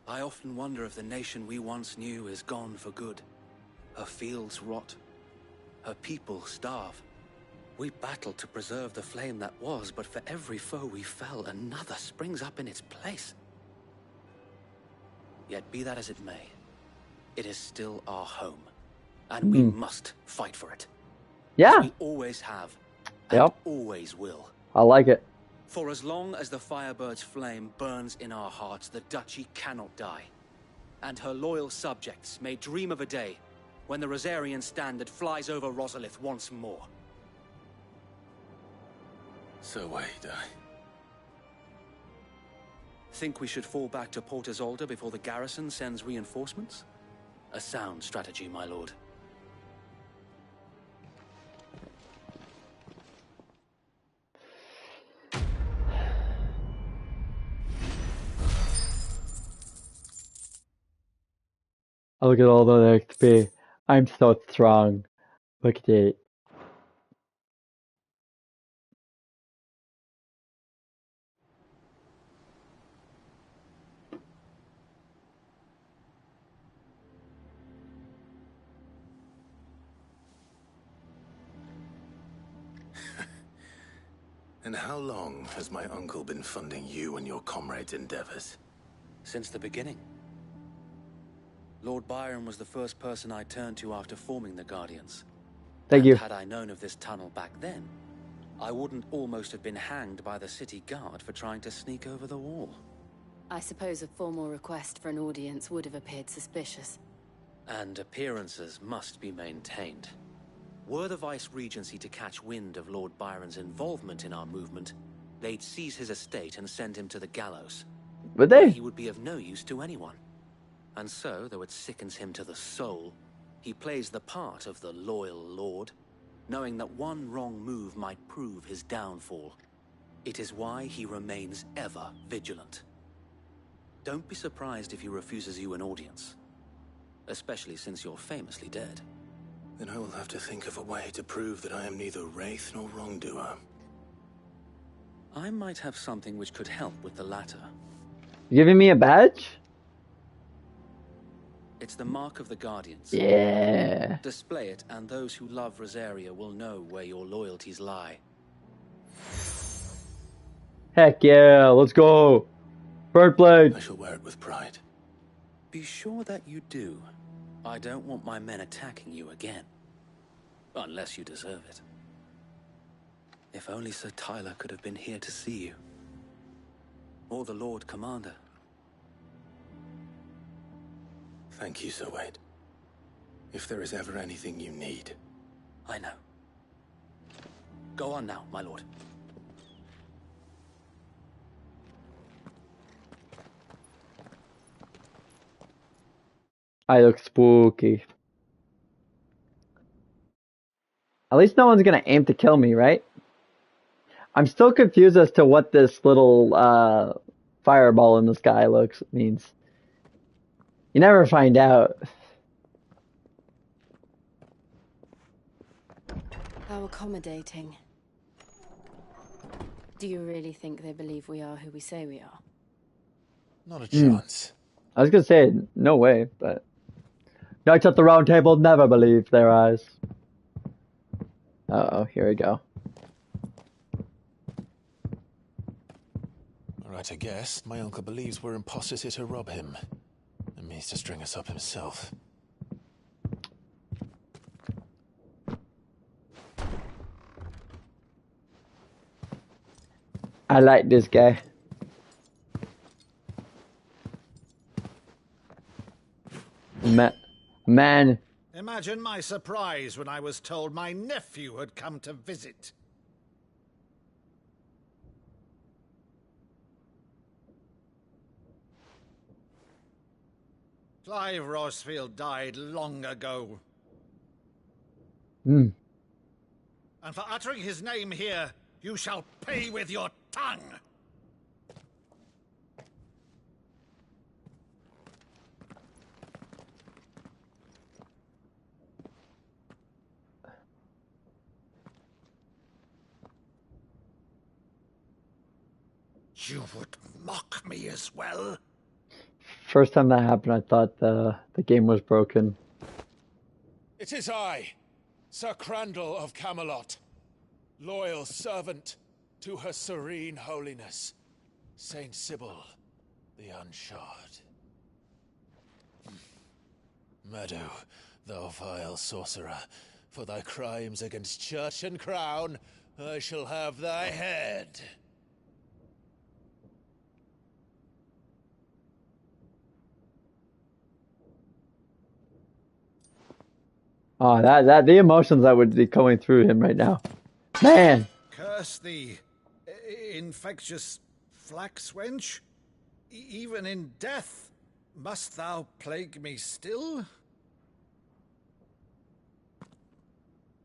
[SPEAKER 11] I often wonder if the nation we once knew is gone for good. Her fields rot. Her people starve. We battled to preserve the flame that was, but for every foe we fell, another springs up in its place. Yet be that as it may, it is still our home. And we must fight for it.
[SPEAKER 1] Yeah.
[SPEAKER 11] As we always have, and always will.
[SPEAKER 1] I like it.
[SPEAKER 11] For as long as the Firebird's flame burns in our hearts, the Duchy cannot die. And her loyal subjects may dream of a day when the Rosarian standard flies over Rosalith once more.
[SPEAKER 9] So wait,
[SPEAKER 11] Think we should fall back to Port Isolde before the garrison sends reinforcements? A sound strategy, my lord.
[SPEAKER 1] Look at all the XP. I'm so strong. Look at it.
[SPEAKER 9] And how long has my uncle been funding you and your comrades' endeavors?
[SPEAKER 11] Since the beginning. Lord Byron was the first person I turned to after forming the Guardians.
[SPEAKER 1] Thank you.
[SPEAKER 11] Had I known of this tunnel back then, I wouldn't almost have been hanged by the city guard for trying to sneak over the wall.
[SPEAKER 7] I suppose a formal request for an audience would have appeared suspicious.
[SPEAKER 11] And appearances must be maintained. Were the Vice-Regency to catch wind of Lord Byron's involvement in our movement, they'd seize his estate and send him to the gallows.
[SPEAKER 1] Would they?
[SPEAKER 11] He would be of no use to anyone. And so, though it sickens him to the soul, he plays the part of the loyal lord, knowing that one wrong move might prove his downfall. It is why he remains ever vigilant. Don't be surprised if he refuses you an audience. especially since you're famously dead.
[SPEAKER 9] Then I will have to think of a way to prove that I am neither wraith nor wrongdoer.
[SPEAKER 11] I might have something which could help with the latter.
[SPEAKER 1] You giving me a badge?
[SPEAKER 11] It's the mark of the Guardians.
[SPEAKER 1] Yeah.
[SPEAKER 11] Display it, and those who love Rosaria will know where your loyalties lie.
[SPEAKER 1] Heck yeah, let's go. Bird blade.
[SPEAKER 9] I shall wear it with pride.
[SPEAKER 11] Be sure that you do. I don't want my men attacking you again. Unless you deserve it. If only Sir Tyler could have been here to see you. Or the Lord Commander.
[SPEAKER 9] Thank you, Sir Wade. If there is ever anything you need.
[SPEAKER 11] I know. Go on now, my lord.
[SPEAKER 1] I look spooky. At least no one's gonna aim to kill me, right? I'm still confused as to what this little fireball in the sky means. You never find out.
[SPEAKER 7] How accommodating. Do you really think they believe we are who we say we are?
[SPEAKER 9] Not a chance.
[SPEAKER 1] I was gonna say, no way, but... Knights at the Round Table never believe their eyes. Uh-oh, here we go.
[SPEAKER 9] Right, I guess. My uncle believes we're imposters here to rob him. And means to string us up himself.
[SPEAKER 1] I like this guy. Man.
[SPEAKER 15] Imagine my surprise when I was told my nephew had come to visit. Clive Rosfield died long ago.
[SPEAKER 1] Hmm.
[SPEAKER 15] And for uttering his name here, you shall pay with your tongue. You would mock me as well?
[SPEAKER 1] First time that happened, I thought the game was broken.
[SPEAKER 16] It is I, Sir Crandall of Camelot, loyal servant to Her Serene Holiness, Saint Sybil the Unshod. Meadow, thou vile sorcerer, for thy crimes against church and crown, I shall have thy head.
[SPEAKER 1] Oh, the emotions that would be going through him right now. Man!
[SPEAKER 15] Curse thee, infectious flax wench. Even in death, must thou plague me still?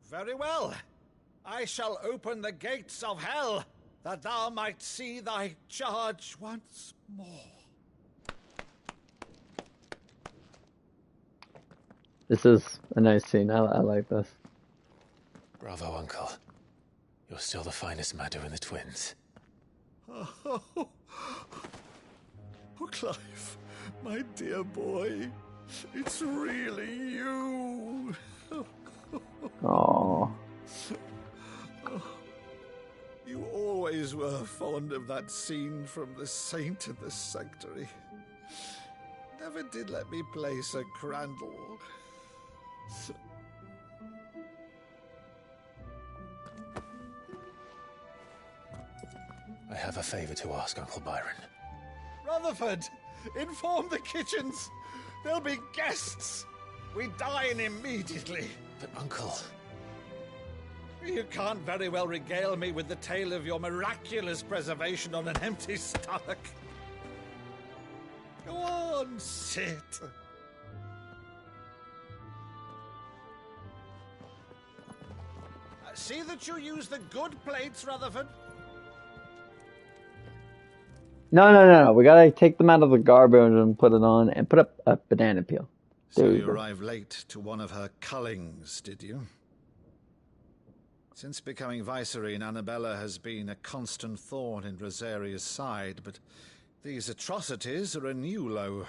[SPEAKER 15] Very well. I shall open the gates of hell, that thou might see thy charge once more.
[SPEAKER 1] This is a nice scene. I like this.
[SPEAKER 9] Bravo, Uncle. You're still the finest Meadow in the twins.
[SPEAKER 15] Oh, Clive, my dear boy, it's really you.
[SPEAKER 1] Aww.
[SPEAKER 15] You always were fond of that scene from The Saint in the Sanctuary. Never did let me play Sir Crandall.
[SPEAKER 9] I have a favor to ask, Uncle Byron.
[SPEAKER 15] Rutherford, inform the kitchens. There'll be guests. We dine immediately.
[SPEAKER 9] But, Uncle...
[SPEAKER 15] You can't very well regale me with the tale of your miraculous preservation on an empty stomach. Go on, sit. See that you use the good plates, Rutherford.
[SPEAKER 1] No. We gotta take them out of the garbage and put it on and put up a banana peel.
[SPEAKER 15] So
[SPEAKER 1] There you
[SPEAKER 15] you
[SPEAKER 1] go.
[SPEAKER 15] arrived late to one of her cullings, did you? Since becoming Vicereine, Annabella has been a constant thorn in Rosaria's side, but these atrocities are a new low.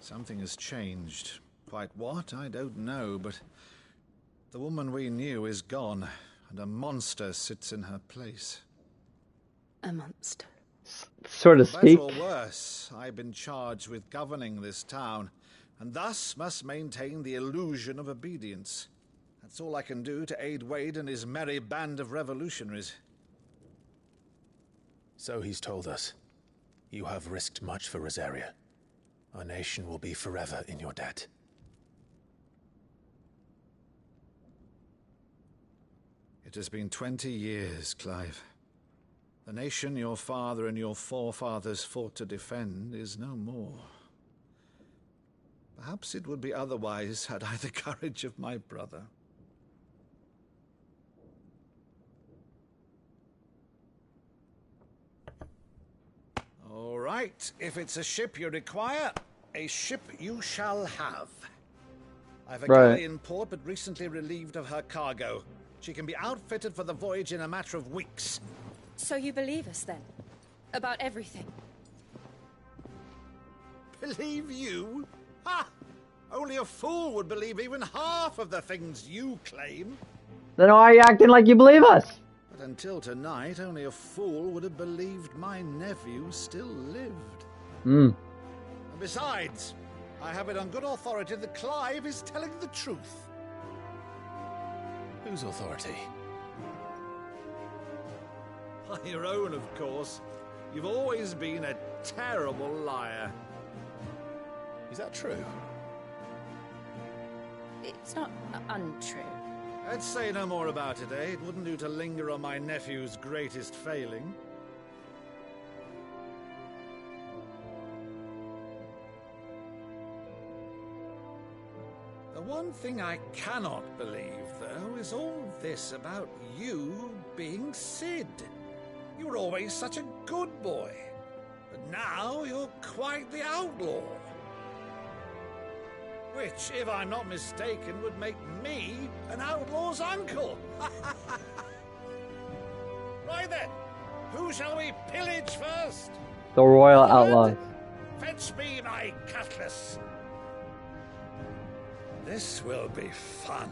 [SPEAKER 15] Something has changed. Quite what, I don't know, but the woman we knew is gone, and a monster sits in her place.
[SPEAKER 7] A monster.
[SPEAKER 1] So to
[SPEAKER 15] For better
[SPEAKER 1] speak.
[SPEAKER 15] or worse, I've been charged with governing this town, and thus must maintain the illusion of obedience. That's all I can do to aid Wade and his merry band of revolutionaries.
[SPEAKER 9] So he's told us. You have risked much for Rosaria. Our nation will be forever in your debt.
[SPEAKER 15] It has been 20 years, Clive. The nation your father and your forefathers fought to defend is no more. Perhaps it would be otherwise had I the courage of my brother. All right, if it's a ship you require, a ship you shall have. I've a galley in port, but recently relieved of her cargo. She can be outfitted for the voyage in a matter of weeks.
[SPEAKER 7] So you believe us then? About everything?
[SPEAKER 15] Believe you? Ha! Only a fool would believe even half of the things you claim.
[SPEAKER 1] Then why are you acting like you believe us?
[SPEAKER 15] But until tonight, only a fool would have believed my nephew still lived.
[SPEAKER 1] Hmm.
[SPEAKER 15] And besides, I have it on good authority that Clive is telling the truth.
[SPEAKER 9] Whose authority?
[SPEAKER 15] By your own, of course. You've always been a terrible liar.
[SPEAKER 9] Is that true?
[SPEAKER 7] It's not untrue.
[SPEAKER 15] Let's say no more about it, eh? It wouldn't do to linger on my nephew's greatest failing. The one thing I cannot believe, though, is all this about you being Sid. You were always such a good boy, but now you're quite the outlaw. Which, if I'm not mistaken, would make me an outlaw's uncle. Right then, who shall we pillage first?
[SPEAKER 1] The Royal Outlaws.
[SPEAKER 15] Fetch me my cutlass. This will be fun.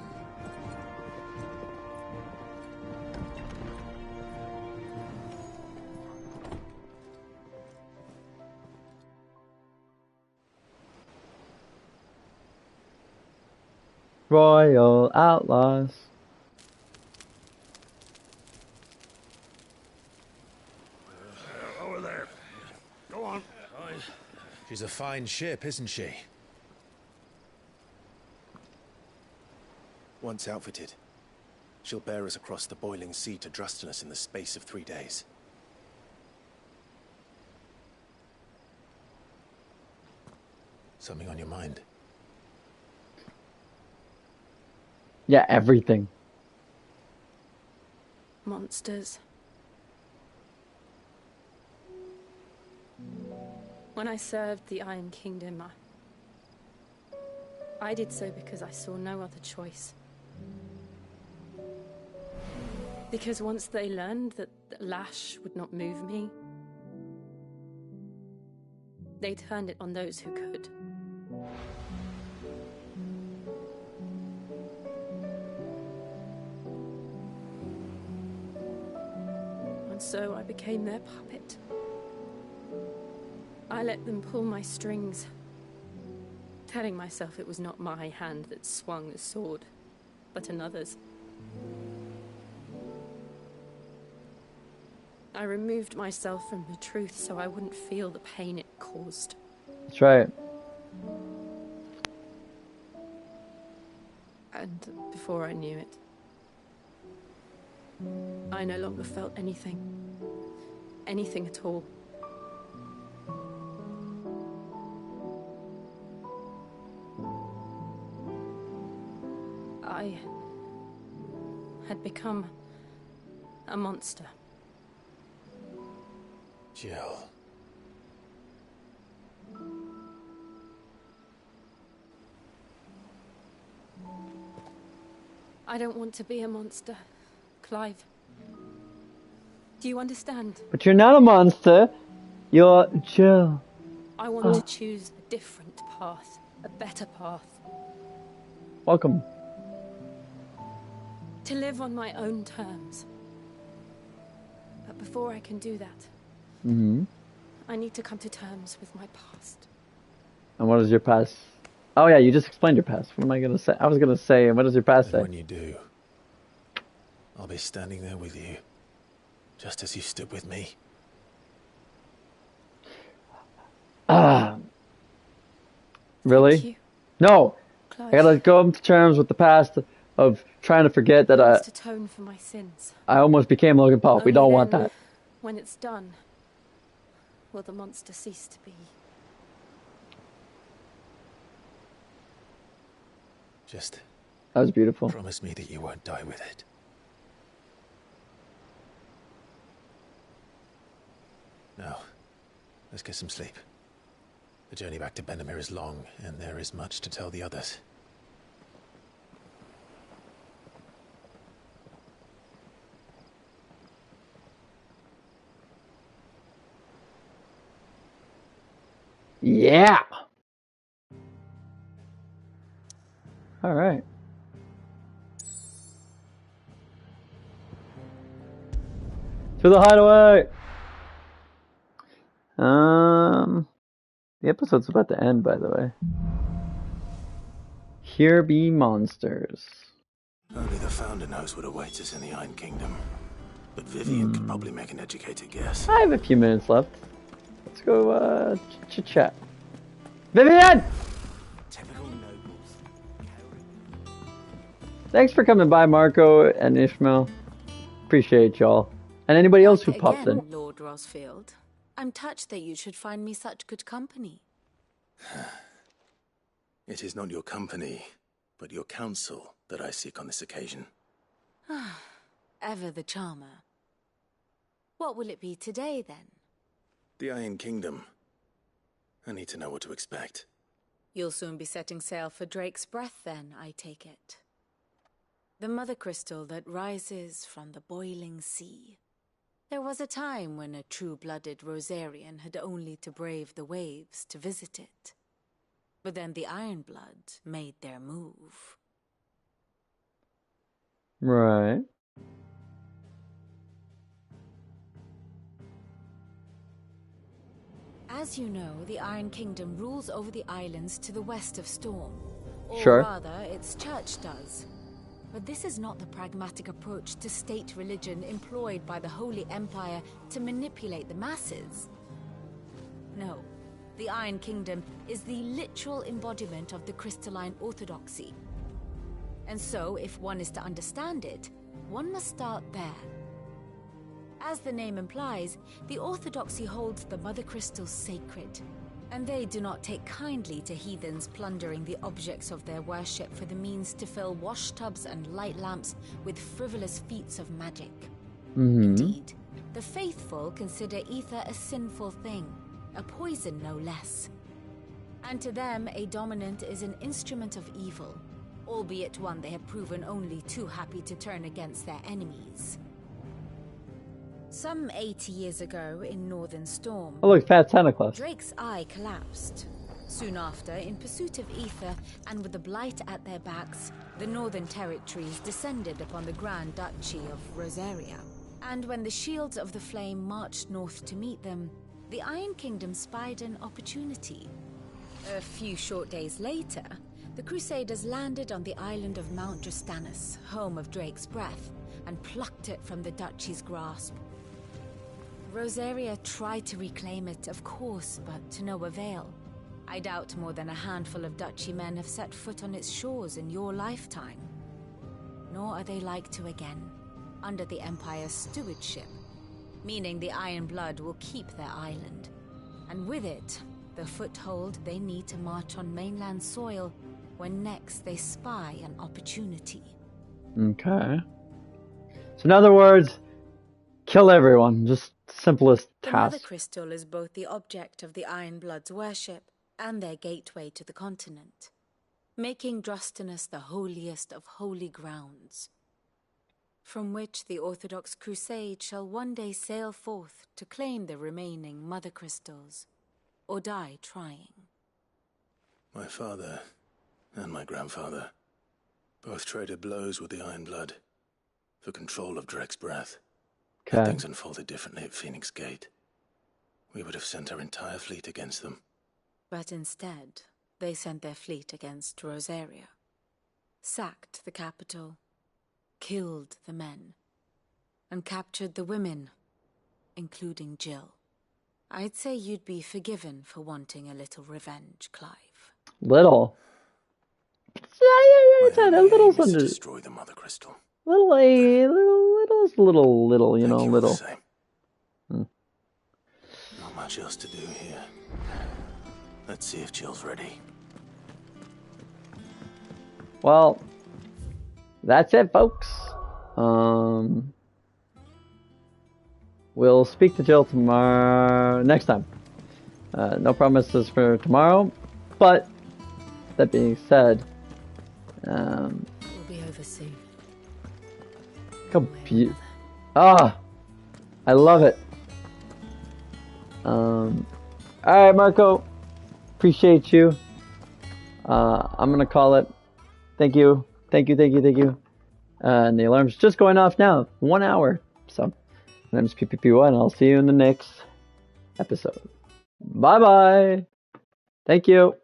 [SPEAKER 1] Royal Outlaws.
[SPEAKER 15] Over there. Go on.
[SPEAKER 9] She's a fine ship, isn't she?
[SPEAKER 17] Once outfitted, she'll bear us across the boiling sea to Drustinus in the space of 3 days.
[SPEAKER 9] Something on your mind?
[SPEAKER 1] Yeah, everything.
[SPEAKER 7] Monsters. When I served the Iron Kingdom, I did so because I saw no other choice. Because once they learned that the lash would not move me, they turned it on those who could. And so I became their puppet. I let them pull my strings, telling myself it was not my hand that swung the sword, but another's. I removed myself from the truth so I wouldn't feel the pain it caused.
[SPEAKER 1] That's right.
[SPEAKER 7] And before I knew it, I no longer felt anything. Anything at all. I had become a monster.
[SPEAKER 9] Jill.
[SPEAKER 7] I don't want to be a monster, Clive. Do you understand?
[SPEAKER 1] But you're not a monster. You're Jill.
[SPEAKER 7] I want to choose a different path, a better path.
[SPEAKER 1] Welcome.
[SPEAKER 7] To live on my own terms. But before I can do that, I need to come to terms with my past.
[SPEAKER 1] And what is your past? Oh yeah, you just explained your past. What am I gonna say? I was gonna say, what does your past say?
[SPEAKER 9] When you do, I'll be standing there with you, just as you stood with me.
[SPEAKER 1] Really? No.
[SPEAKER 7] Clive.
[SPEAKER 1] I gotta come to terms with the past of trying to forget that
[SPEAKER 7] I must atone for my sins.
[SPEAKER 1] I almost became Logan Paul. We don't want that.
[SPEAKER 7] When it's done, will the monster cease to be?
[SPEAKER 9] Just
[SPEAKER 1] that was beautiful.
[SPEAKER 9] Promise me that you won't die with it. Now, let's get some sleep. The journey back to Benamir is long, and there is much to tell the others.
[SPEAKER 1] Yeah. All right. To the hideaway. The episode's about to end, by the way. Here be monsters.
[SPEAKER 9] Only the Founder knows what awaits us in the Iron Kingdom. But Vivian could probably make an educated guess.
[SPEAKER 1] I have a few minutes left. Let's go chit-chat. Vivian! Thanks for coming by, Marco and Ishmael. Appreciate y'all. And anybody else who popped in.
[SPEAKER 18] Lord Rosfield. I'm touched that you should find me such good company.
[SPEAKER 9] It is not your company, but your counsel that I seek on this occasion.
[SPEAKER 18] Ever the charmer. What will it be today, then?
[SPEAKER 9] The Iron Kingdom. I need to know what to expect.
[SPEAKER 18] You'll soon be setting sail for Drake's Breath, then, I take it. The mother crystal that rises from the boiling sea. There was a time when a true-blooded Rosarian had only to brave the waves to visit it. But then the Ironblood made their move.
[SPEAKER 1] Right.
[SPEAKER 18] As you know, the Iron Kingdom rules over the islands to the west of Storm. Or
[SPEAKER 1] sure.
[SPEAKER 18] rather, its church does. But this is not the pragmatic approach to state religion employed by the Holy Empire to manipulate the masses. No, the Iron Kingdom is the literal embodiment of the crystalline orthodoxy. And so, if one is to understand it, one must start there. As the name implies, the orthodoxy holds the Mother Crystals sacred. And they do not take kindly to heathens plundering the objects of their worship for the means to fill washtubs and light lamps with frivolous feats of magic. Indeed, the faithful consider ether a sinful thing, a poison no less. And to them, a dominant is an instrument of evil, albeit one they have proven only too happy to turn against their enemies. Some 80 years ago in Northern Storm,
[SPEAKER 1] oh look, Fat Santa Claus.
[SPEAKER 18] Drake's eye collapsed. Soon after, in pursuit of ether and with the Blight at their backs, the Northern Territories descended upon the Grand Duchy of Rosaria. And when the Shields of the Flame marched north to meet them, the Iron Kingdom spied an opportunity. A few short days later, the Crusaders landed on the island of Mount Justanus, home of Drake's Breath, and plucked it from the Duchy's grasp. Rosaria tried to reclaim it, of course, but to no avail. I doubt more than a handful of Duchy men have set foot on its shores in your lifetime. Nor are they like to again, under the Empire's stewardship, meaning the Iron Blood will keep their island. And with it, the foothold they need to march on mainland soil when next they spy an opportunity.
[SPEAKER 1] Okay. So in other words, kill everyone. Just simplest task.
[SPEAKER 18] The Mother Crystal is both the object of the Iron Blood's worship and their gateway to the continent. making Drustinus the holiest of holy grounds, from which the Orthodox Crusade shall one day sail forth to claim the remaining Mother Crystals, or die trying.
[SPEAKER 9] My father and my grandfather both traded blows with the Iron Blood for control of Drek's breath.
[SPEAKER 1] Okay.
[SPEAKER 9] Had things unfolded differently at Phoenix Gate, we would have sent our entire fleet against them.
[SPEAKER 18] But instead, they sent their fleet against Rosaria, sacked the capital, killed the men, and captured the women, including Jill. I'd say you'd be forgiven for wanting a little revenge, Clive.
[SPEAKER 1] Little.
[SPEAKER 9] My
[SPEAKER 1] A
[SPEAKER 9] only
[SPEAKER 1] little
[SPEAKER 9] aim is to
[SPEAKER 1] something.
[SPEAKER 9] destroy the Mother Crystal.
[SPEAKER 1] Little, you know,
[SPEAKER 9] Thank you
[SPEAKER 1] little.
[SPEAKER 9] all the same. Not much else to do here. Let's see if Jill's ready.
[SPEAKER 1] Well, that's it, folks. We'll speak to Jill tomorrow, next time. No promises for tomorrow, but that being said,
[SPEAKER 7] We'll be over soon.
[SPEAKER 1] I love it. Alright, Marco. Appreciate you. I'm gonna call it. Thank you. And the alarm's just going off now. 1 hour. So, my name's pppwhat, and I'll see you in the next episode. Bye-bye. Thank you.